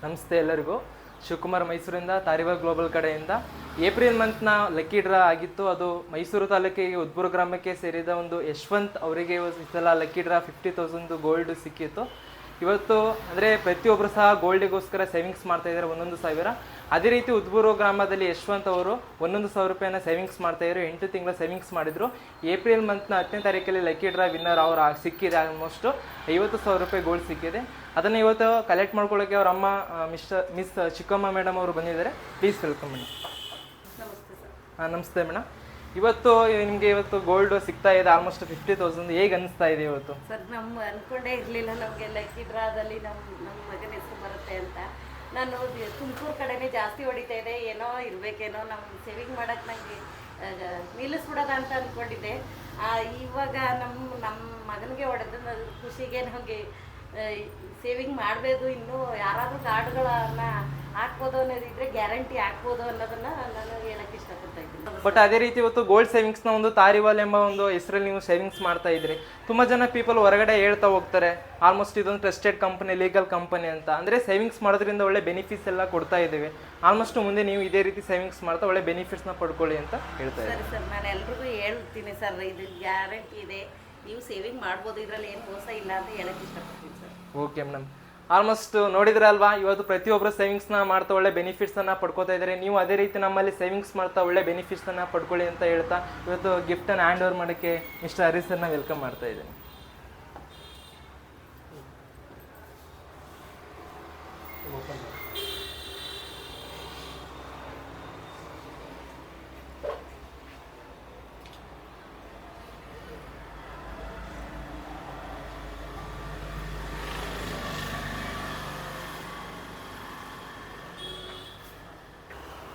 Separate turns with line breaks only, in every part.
ನಮಸ್ತೆ ಎಲ್ಲರಿಗೂ. ಶಿವಕುಮಾರ್ ಮೈಸೂರಿಂದ ತಾರಿವಾ ಗ್ಲೋಬಲ್ ಕಡೆಯಿಂದ ಏಪ್ರಿಲ್ ಮಂತ್ನ ಲಕ್ಕಿ ಡ್ರಾ ಆಗಿತ್ತು. ಅದು ಮೈಸೂರು ತಾಲೂಕಿಗೆ ಉದ್ಬೂರು ಗ್ರಾಮಕ್ಕೆ ಸೇರಿದ ಒಂದು ಯಶವಂತ್ ಅವರಿಗೆ ಈ ಸಲ ಲಕ್ಕಿ ಡ್ರಾ 50,000 ಗೋಲ್ಡ್ ಸಿಕ್ಕಿತ್ತು. ಇವತ್ತು ಅಂದರೆ ಪ್ರತಿಯೊಬ್ಬರು ಸಹ ಗೋಲ್ಡಿಗೋಸ್ಕರ ಸೇವಿಂಗ್ಸ್ ಮಾಡ್ತಾ ಇದ್ದಾರೆ 1,000. ಅದೇ ರೀತಿ ಉದ್ಬೂರು ಗ್ರಾಮದಲ್ಲಿ ಯಶವಂತ್ ಅವರು 1,000 ರೂಪಾಯಿನ ಸೇವಿಂಗ್ಸ್ ಮಾಡ್ತಾ ಇದ್ರು. 8 ತಿಂಗಳ ಸೇವಿಂಗ್ಸ್ ಮಾಡಿದ್ರು. ಏಪ್ರಿಲ್ ಮಂತ್ನ 10ನೇ ತಾರೀಕಲ್ಲಿ ಲಕ್ಕಿ ಡ್ರಾ ವಿನ್ನರ್ ಅವರು ಸಿಕ್ಕಿದೆ. ಆಲ್ಮೋಸ್ಟ್ 50,000 ರೂಪಾಯಿ ಗೋಲ್ಡ್ ಸಿಕ್ಕಿದೆ. ಅದನ್ನು ಇವತ್ತು ಕಲೆಕ್ಟ್ ಮಾಡ್ಕೊಳ್ಳೋಕ್ಕೆ ಅವ್ರ ಅಮ್ಮ ಮಿಸ್ ಚಿಕ್ಕಮ್ಮ ಮೇಡಮ್ ಅವರು ಬಂದಿದ್ದಾರೆ. Please welcome madam. ನಮಸ್ತೆ ಮೇಡಮ್. ಇವತ್ತು ನಿಮಗೆ ಇವತ್ತು ಗೋಲ್ಡ್ ಸಿಗ್ತಾ ಇದೆ ಆಲ್ಮೋಸ್ಟ್ 50,000. ಹೇಗೆ ಅನಿಸ್ತಾ ಇದೆ ಇವತ್ತು?
ಸರ್ ಅನ್ಕೊಂಡೇ ಇರಲಿಲ್ಲ ನಮಗೆ ಲಕ್ಕಿ ಡ್ರಾದಲ್ಲಿ ನಮ್ಮ ಮಗನ ಹೆಸರು ಬರುತ್ತೆ ಅಂತ. ನಾನು ತುಮಕೂರು ಕಡೆನೇ ಜಾಸ್ತಿ ಹೊಡಿತಾ ಇದೆ. ಏನೋ ಇರಬೇಕೇನೋ ನಮ್ಮ ಸೇವಿಂಗ್ ಮಾಡೋಕ್ಕೆ ನನಗೆ ನಿಲ್ಲಿಸ್ಬಿಡೋದ ಅಂತ ಅಂದ್ಕೊಂಡಿದ್ದೆ. ಇವಾಗ ನಮ್ಮ ಮಗನಿಗೆ ಹೊಡೆದ ಖುಷಿಗೆ ನಮಗೆ ಸೇವಿಂಗ್ ಮಾಡಬೇಕು. ಇನ್ನೂ ಯಾರಾದರೂ ಕಾರ್ಡ್ಗಳನ್ನು ಹಾಕ್ಬೋದು ಅನ್ನೋದಿದ್ರೆ ಗ್ಯಾರಂಟಿ ಹಾಕ್ಬೋದು ಅನ್ನೋದನ್ನು ನಾನು ಹೇಳಕ್ಕೆ ಇಷ್ಟಪಡ್ತಾ ಇದ್ದೀನಿ.
ಬಟ್ ಅದೇ ರೀತಿ ಇವತ್ತು ಗೋಲ್ಡ್ ಸೇವಿಂಗ್ಸ್ನ ಒಂದು ತಾರಿವಾಲ್ ಎಂಬ ಒಂದು ಹೆಸರಲ್ಲಿ ನೀವು ಸೇವಿಂಗ್ಸ್ ಮಾಡ್ತಾ ಇದ್ರಿ. ತುಂಬ ಜನ ಪೀಪಲ್ ಹೊರಗಡೆ ಹೇಳ್ತಾ ಹೋಗ್ತಾರೆ ಆಲ್ಮೋಸ್ಟ್ ಇದೊಂದು ಟ್ರಸ್ಟೆಡ್ ಕಂಪನಿ, ಲೀಗಲ್ ಕಂಪನಿ ಅಂತ. ಅಂದರೆ ಸೇವಿಂಗ್ಸ್ ಮಾಡೋದ್ರಿಂದ ಒಳ್ಳೆ ಬೆನಿಫಿಟ್ಸ್ ಎಲ್ಲ ಕೊಡ್ತಾ ಇದ್ದೀವಿ. ಆಲ್ಮೋಸ್ಟ್ ಮುಂದೆ ನೀವು ಇದೇ ರೀತಿ ಸೇವಿಂಗ್ಸ್ ಮಾಡ್ತಾ ಒಳ್ಳೆ ಬೆನಿಫಿಟ್ಸ್ನ ಪಡ್ಕೊಳ್ಳಿ ಅಂತ ಹೇಳ್ತಾ ಇದ್ದೀನಿ.
ಸರ್ ನಾನು ಎಲ್ರಿಗೂ ಹೇಳ್ತೀನಿ ಸರ್, ಇದು ಗ್ಯಾರಂಟಿ ಇದೆ, ನೀವು ಸೇವಿಂಗ್ ಮಾಡ್ಬೋದು, ಇದರಲ್ಲಿ ಏನು ಮೋಸ ಇಲ್ಲ ಅಂತ ಹೇಳಕ್ಕೆ ಇಷ್ಟಪಡ್ತೀನಿ ಸರ್.
Okay madam. ಆಲ್ಮೋಸ್ಟ್ ನೋಡಿದ್ರಲ್ವಾ, ಇವತ್ತು ಪ್ರತಿಯೊಬ್ಬರು ಸೇವಿಂಗ್ಸ್ನ ಮಾಡ್ತಾ ಒಳ್ಳೆ ಬೆನಿಫಿಟ್ಸನ್ನು ಪಡ್ಕೋತಾ ಇದ್ದಾರೆ. ನೀವು ಅದೇ ರೀತಿ ನಮ್ಮಲ್ಲಿ ಸೇವಿಂಗ್ಸ್ ಮಾಡ್ತಾ ಒಳ್ಳೆ ಬೆನಿಫಿಟ್ಸನ್ನು ಪಡ್ಕೊಳ್ಳಿ ಅಂತ ಹೇಳ್ತಾ ಇವತ್ತು ಗಿಫ್ಟನ್ನು ಹ್ಯಾಂಡ್ ಓವರ್ ಮಾಡೋಕ್ಕೆ ಮಿಸ್ಟರ್ ಹರೀಶ್ ಸರ್ನ ವೆಲ್ಕಮ್ ಮಾಡ್ತಾ ಇದ್ದೀನಿ.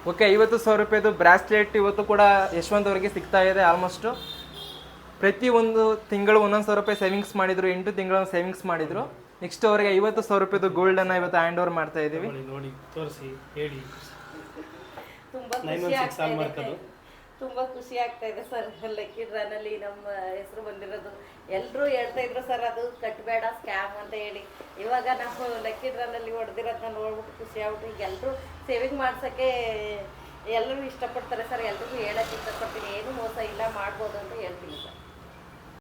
ಓಕೆ, 50,000 ರೂಪಾಯಿದು ಬ್ರಾಸ್ಲೆಟ್ ಇವತ್ತು ಕೂಡ ಯಶವಂತ್ ಅವರಿಗೆ ಸಿಗ್ತಾ ಇದೆ. ಆಲ್ಮೋಸ್ಟು ಪ್ರತಿ ಒಂದು ತಿಂಗಳು 1,000 ರೂಪಾಯಿ ಸೇವಿಂಗ್ಸ್ ಮಾಡಿದ್ರು. 8 ತಿಂಗಳ ಸೇವಿಂಗ್ಸ್ ಮಾಡಿದ್ರು. ನೆಕ್ಸ್ಟ್ ಅವರಿಗೆ 50,000 ರೂಪಾಯಿದು ಗೋಲ್ಡನ್ನು ಇವತ್ತು ಹ್ಯಾಂಡ್ ಓವರ್ ಮಾಡ್ತಾ ಇದ್ದೀವಿ.
ನೋಡಿ ತೋರಿಸಿ ಹೇಳಿ.
ತುಂಬ ಖುಷಿ ಆಗ್ತಾ ಇದೆ ಸರ್. ಲಕ್ಕಿ ಡ್ರಾನಲ್ಲಿ ನಮ್ಮ ಹೆಸರು ಬಂದಿರೋದು ಎಲ್ಲರೂ ಹೇಳ್ತಾ ಇದ್ರು ಸರ್, ಅದು ಕಟ್ಟಬೇಡ ಸ್ಕ್ಯಾಮ್ ಅಂತ ಹೇಳಿ. ಇವಾಗ ನಾವು ಲಕ್ಕಿ ಡ್ರಾನಲ್ಲಿ ಹೊಡೆದಿರೋದನ್ನ ನೋಡ್ಬಿಟ್ಟು ಖುಷಿ ಆಗ್ಬಿಟ್ಟು ಈಗ ಎಲ್ಲರೂ ಸೇವಿಂಗ್ ಮಾಡ್ಸೋಕ್ಕೆ ಎಲ್ಲರೂ ಇಷ್ಟಪಡ್ತಾರೆ ಸರ್. ಎಲ್ರಿಗೂ ಹೇಳೋಕ್ಕೆ ಇಷ್ಟಪಡ್ತೀನಿ, ಏನು ಮೋಸ ಇಲ್ಲ, ಮಾಡ್ಬೋದು ಅಂತ ಹೇಳ್ತೀನಿ ಸರ್.